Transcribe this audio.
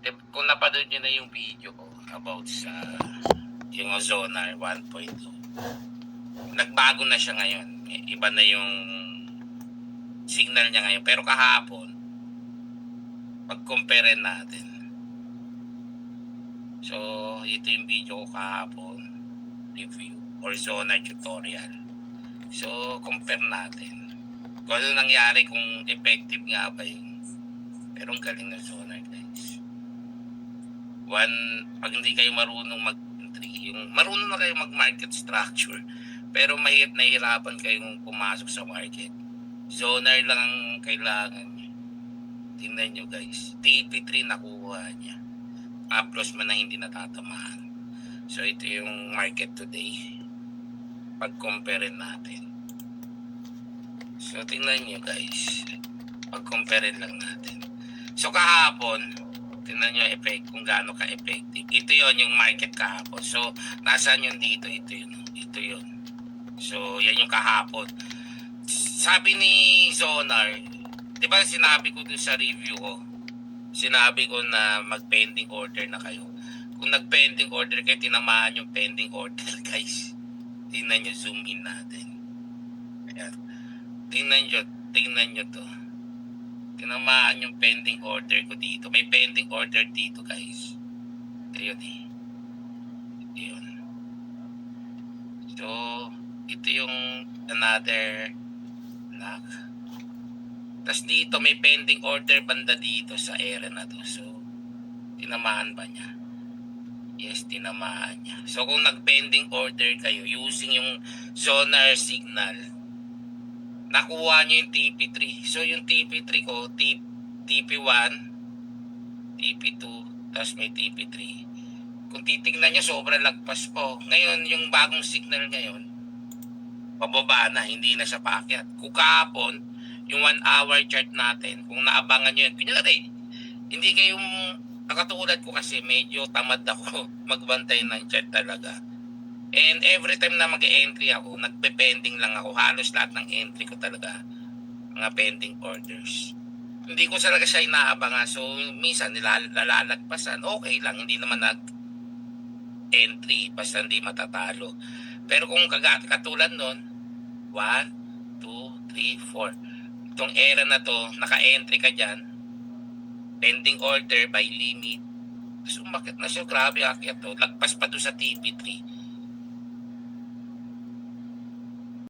Kung napanood nyo na yung video ko about sa yung Ozonar 1.0, nagbago na siya ngayon. Iba na yung signal niya ngayon. Pero kahapon, pag-compare natin. So, ito yung video ko kahapon. Review or Zonar tutorial. So, compare natin. Kung ano nangyari, kung effective nga ba yung... Pero ang galing ng Zonar, guys. Pag hindi kayo marunong yung marunong na kayo mag-market structure, pero nahihirapan kayong pumasok sa market, Zonar lang ang kailangan nyo. Tingnan nyo, guys. TP3 nakuha niya. Uploss man na hindi natatamaan. So, ito yung market today. Pag-compare natin. So, tingnan nyo, guys. Pag-compare lang natin. So, kahapon, tingnan nyo kung gaano ka-effective. Ito yon yung market kahapon. So, nasaan yun dito? Ito yun. Ito yun. So, yan yung kahapon. Sabi ni Zonar, di ba sinabi ko dun sa review ko, sinabi ko na mag-pending order na kayo. Kung nag-pending order kayo, tinamaan yung pending order, guys. Tingnan nyo, zoom in natin. Ayan. Tingnan nyo to. Tinamaan yung pending order ko dito. May pending order dito, guys. Ito yun eh. Ito yun. So, ito yung another lock. Tapos dito, may pending order banda dito sa area na to. So, tinamaan ba niya? Yes, tinamaan niya. So, kung nag-pending order kayo using yung Zonar signal, nakuha nyo yung TP3. So, yung TP3 ko, TP1, TP2, tapos may TP3. Kung titignan nyo, sobrang lagpas po. Ngayon, yung bagong signal ngayon, pababa na, hindi na siya paakyat. Kung kahapon, yung 1 hour chart natin, kung naabangan nyo yun, kunyari, hindi kayong nakatulad ko kasi medyo tamad ako magbantay ng chart talaga. And every time na mag-entry ako, nagpe-pending lang ako. Halos lahat ng entry ko talaga, mga pending orders. Hindi ko talaga siya inaabangan. So, minsan nilalagpasan. Okay lang, hindi naman nag-entry basta hindi matatalo. Pero kung katulad nun, 1, 2, 3, 4. Itong era na to, naka-entry ka dyan, pending order by limit. Tapos umakit na siya, grabe akyat to. Lagpas pa doon sa TP3.